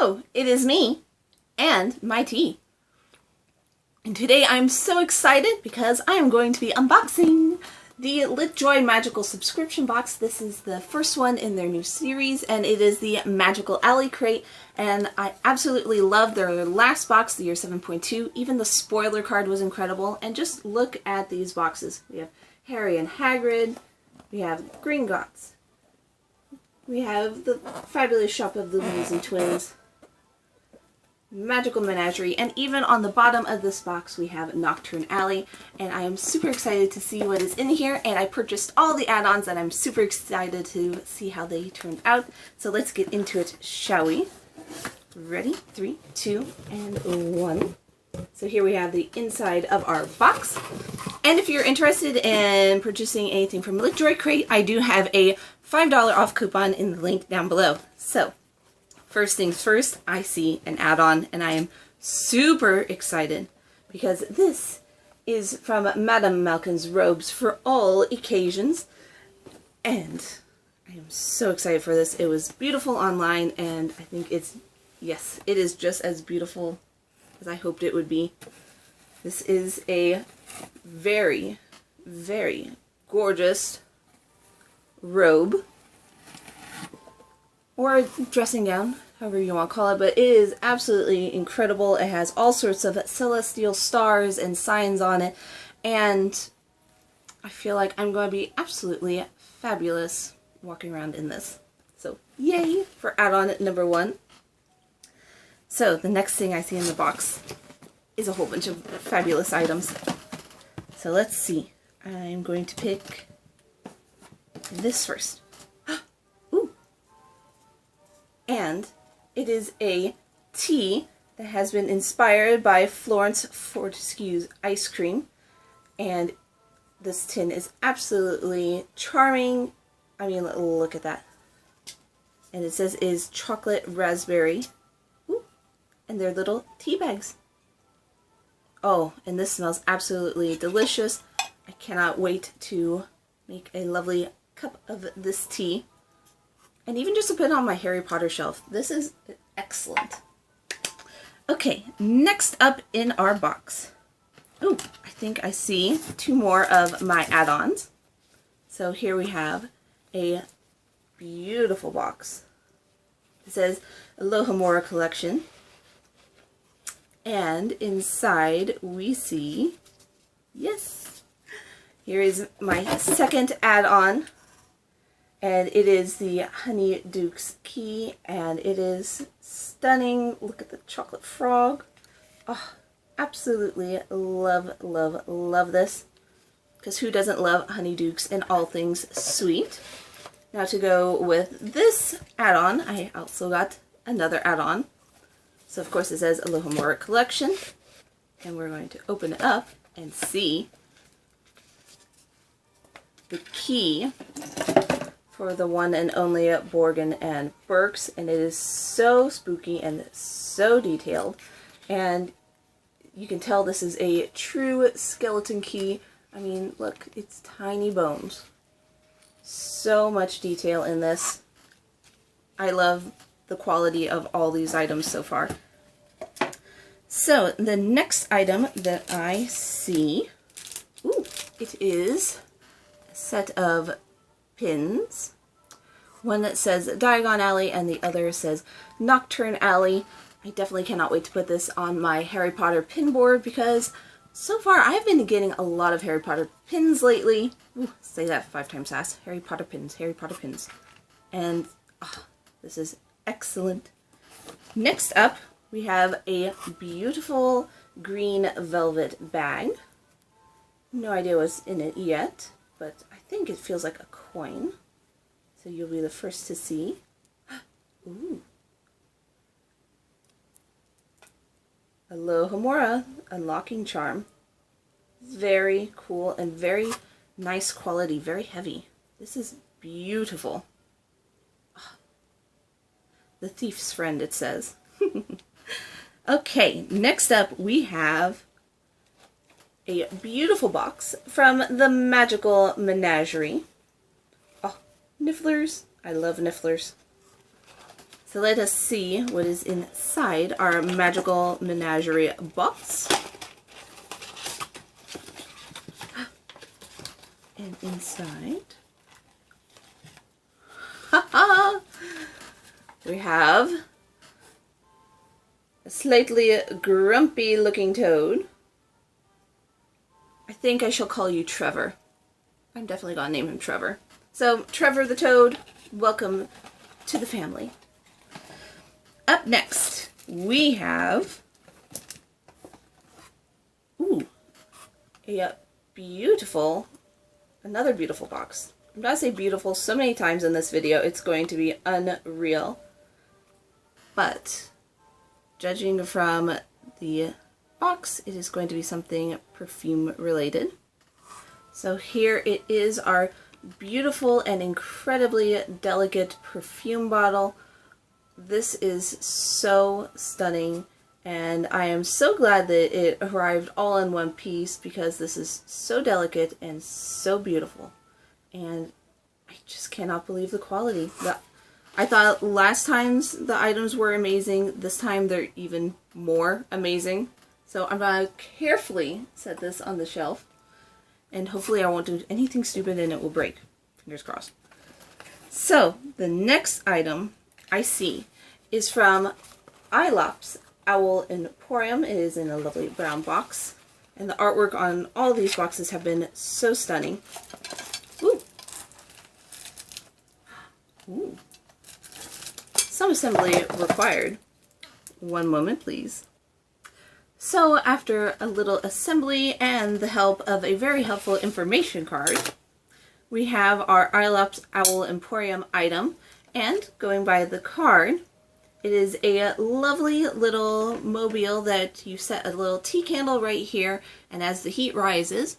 Hello, it is me and my tea. And today I'm so excited because I am going to be unboxing the Litjoy Magical Subscription Box. This is the first one in their new series, and it is the Magical Alley Crate, and I absolutely love their last box, the year 7.2. Even the spoiler card was incredible, and just look at these boxes. We have Harry and Hagrid, we have Gringotts, we have the Fabulous Shop of the Weasley Twins, Magical Menagerie, and even on the bottom of this box we have Nocturne Alley, and I am super excited to see what is in here, and I purchased all the add-ons and I'm super excited to see how they turned out. So let's get into it, shall we? Ready? 3, 2, and 1. So here we have the inside of our box. And if you're interested in purchasing anything from Litjoy Crate, I do have a $5 off coupon in the link down below. So first things first, I see an add-on and I am super excited because this is from Madame Malkin's Robes for All Occasions, and I am so excited for this. It was beautiful online, and I think it's, yes, it is just as beautiful as I hoped it would be. This is a very, very gorgeous robe, or dressing gown, however you want to call it, but it is absolutely incredible. It has all sorts of celestial stars and signs on it, and I feel like I'm going to be absolutely fabulous walking around in this. So yay for add-on number 1. So the next thing I see in the box is a whole bunch of fabulous items. So let's see. I'm going to pick this first. Ooh. And it is a tea that has been inspired by Florence Fortescue's ice cream. And this tin is absolutely charming. I mean, look at that. And it says is chocolate raspberry. Ooh. And they're little tea bags. Oh, and this smells absolutely delicious. I cannot wait to make a lovely cup of this tea. And even just to put it on my Harry Potter shelf. This is excellent. Okay, next up in our box. Oh, I think I see 2 more of my add-ons. So here we have a beautiful box. It says Alohomora Collection. And inside we see, yes, here is my second add-on, and it is the Honeyduke's Key, and it is stunning. Look at the chocolate frog. Oh, absolutely love, love, love this, because who doesn't love Honeydukes and all things sweet? Now to go with this add-on, I also got another add-on. So of course it says Alohomora Collection, and we're going to open it up and see the key for the one and only Borgin and Burkes, and it is so spooky and so detailed, and you can tell this is a true skeleton key. I mean, look, it's tiny bones. So much detail in this. I love the quality of all these items so far. So the next item that I see, ooh, it is a set of pins. One that says Diagon Alley and the other says Nocturne Alley. I definitely cannot wait to put this on my Harry Potter pin board because so far I've been getting a lot of Harry Potter pins lately. Ooh, say that 5 times fast. Harry Potter pins, Harry Potter pins. And this is excellent. Next up, we have a beautiful green velvet bag. No idea what's in it yet, but I think it feels like a coin. So you'll be the first to see. Ooh. Alohomora Unlocking Charm. Very cool and very nice quality, very heavy. This is beautiful. The Thief's Friend, it says. Okay, next up we have a beautiful box from the Magical Menagerie. Oh, nifflers. I love nifflers. So let us see what is inside our magical menagerie box. And inside, we have a slightly grumpy looking toad. I think I shall call you Trevor. I'm definitely gonna name him Trevor. So, Trevor the Toad, welcome to the family. Up next, we have a beautiful, another beautiful box. I'm gonna say beautiful so many times in this video, it's going to be unreal. But, judging from the box, it is going to be something perfume related. So here it is, our beautiful and incredibly delicate perfume bottle. This is so stunning, and I am so glad that it arrived all in one piece because this is so delicate and so beautiful. And I just cannot believe the quality. I thought last times the items were amazing. This time they're even more amazing. So I'm going to carefully set this on the shelf. And hopefully I won't do anything stupid and it will break. Fingers crossed. So, the next item I see is from Ilops Owl Emporium. It is in a lovely brown box. And the artwork on all these boxes have been so stunning. Ooh. Ooh. Some assembly required. One moment, please. So after a little assembly and the help of a very helpful information card, we have our Ilops Owl Emporium item, and going by the card, it is a lovely little mobile that you set a little tea candle right here, and as the heat rises,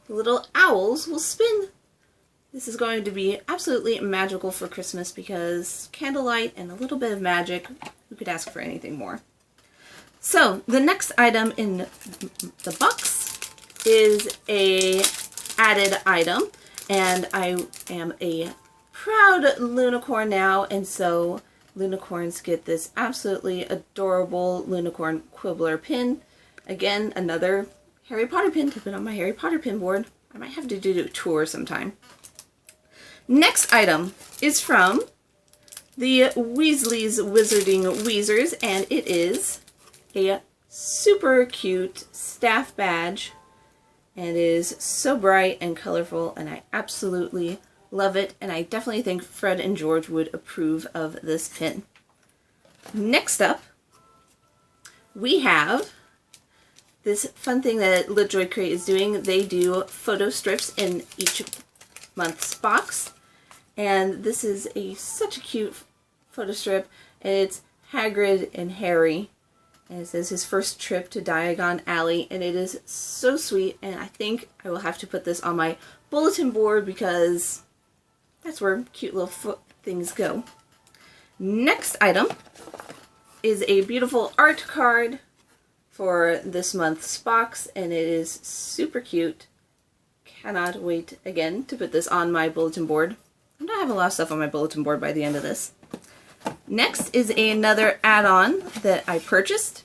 the little owls will spin. This is going to be absolutely magical for Christmas because candlelight and a little bit of magic, who could ask for anything more? So, the next item in the box is a added item, and I am a proud Lunicorn now, and so Lunicorns get this absolutely adorable Lunicorn Quibbler pin. Again, another Harry Potter pin to put on my Harry Potter pin board. I might have to do a tour sometime. Next item is from the Weasley's Wizarding Weezers, and it is a super cute staff badge, and it is so bright and colorful, and I absolutely love it, and I definitely think Fred and George would approve of this pin. Next up, we have this fun thing that Litjoy Crate is doing. They do photo strips in each month's box, and this is such a cute photo strip, and it's Hagrid and Harry, and it says his first trip to Diagon Alley, and it is so sweet, and I think I will have to put this on my bulletin board because that's where cute little foot things go. Next item is a beautiful art card for this month's box, and it is super cute. Cannot wait again to put this on my bulletin board. I'm gonna have a lot of stuff on my bulletin board by the end of this. Next is another add-on that I purchased,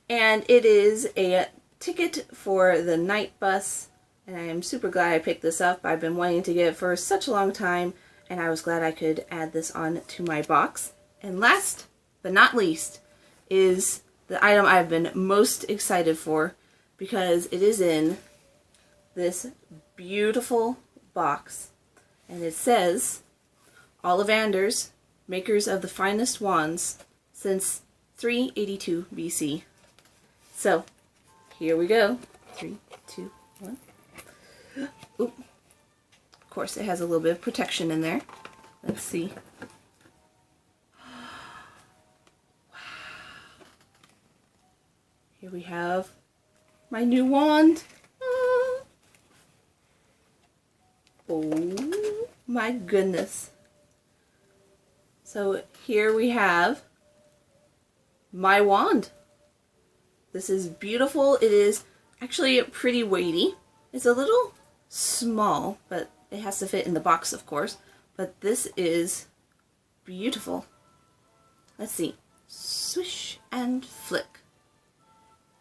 and it is a ticket for the night bus, and I am super glad I picked this up. I've been wanting to get it for such a long time, and I was glad I could add this on to my box. And last but not least is the item I've been most excited for, because it is in this beautiful box, and it says Ollivanders, makers of the finest wands since 382 BC. So here we go. 3, 2, 1. Oop. Of course it has a little bit of protection in there. Let's see. Wow. Here we have my new wand. Oh my goodness. So here we have my wand. This is beautiful. It is actually pretty weighty. It's a little small, but it has to fit in the box, of course. but this is beautiful. Let's see. Swish and flick.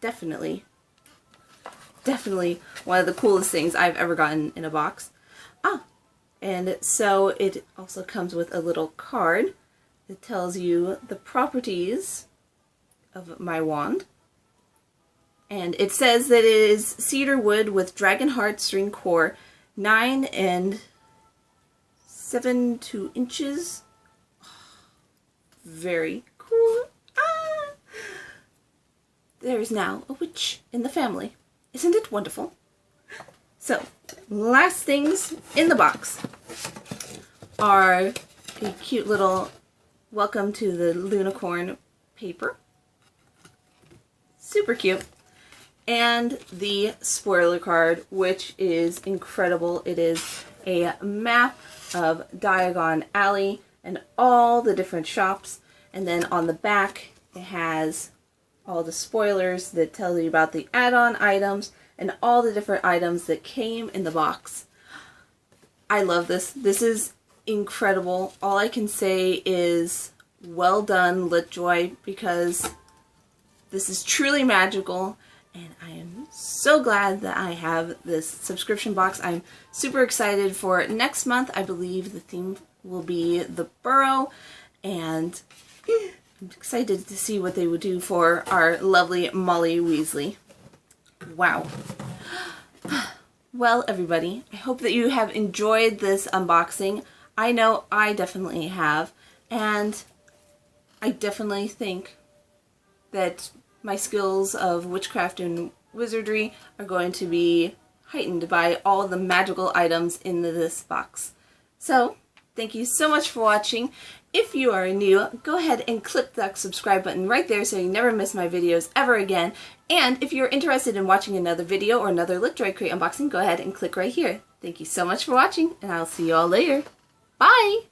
Definitely one of the coolest things I've ever gotten in a box. And so it also comes with a little card that tells you the properties of my wand. And it says that it is cedar wood with dragon heart string core, 9 and 7 inches. Very cool. There's now a witch in the family. Isn't it wonderful? So, last things in the box are a cute little welcome to the Lunicorn paper. Super cute. And the spoiler card, which is incredible. It is a map of Diagon Alley and all the different shops. And then on the back, it has all the spoilers that tell you about the add-on items and all the different items that came in the box. I love this. This is incredible. All I can say is well done, Litjoy, because this is truly magical, and I am so glad that I have this subscription box. I'm super excited for next month. I believe the theme will be the burrow, and I'm excited to see what they would do for our lovely Molly Weasley. Wow. Well, everybody, I hope that you have enjoyed this unboxing. I know I definitely have, and I definitely think that my skills of witchcraft and wizardry are going to be heightened by all the magical items in this box. So, thank you so much for watching. If you are new, go ahead and click that subscribe button right there so you never miss my videos ever again. And if you're interested in watching another video or another Litjoy Crate unboxing, go ahead and click right here. Thank you so much for watching, and I'll see you all later. Bye!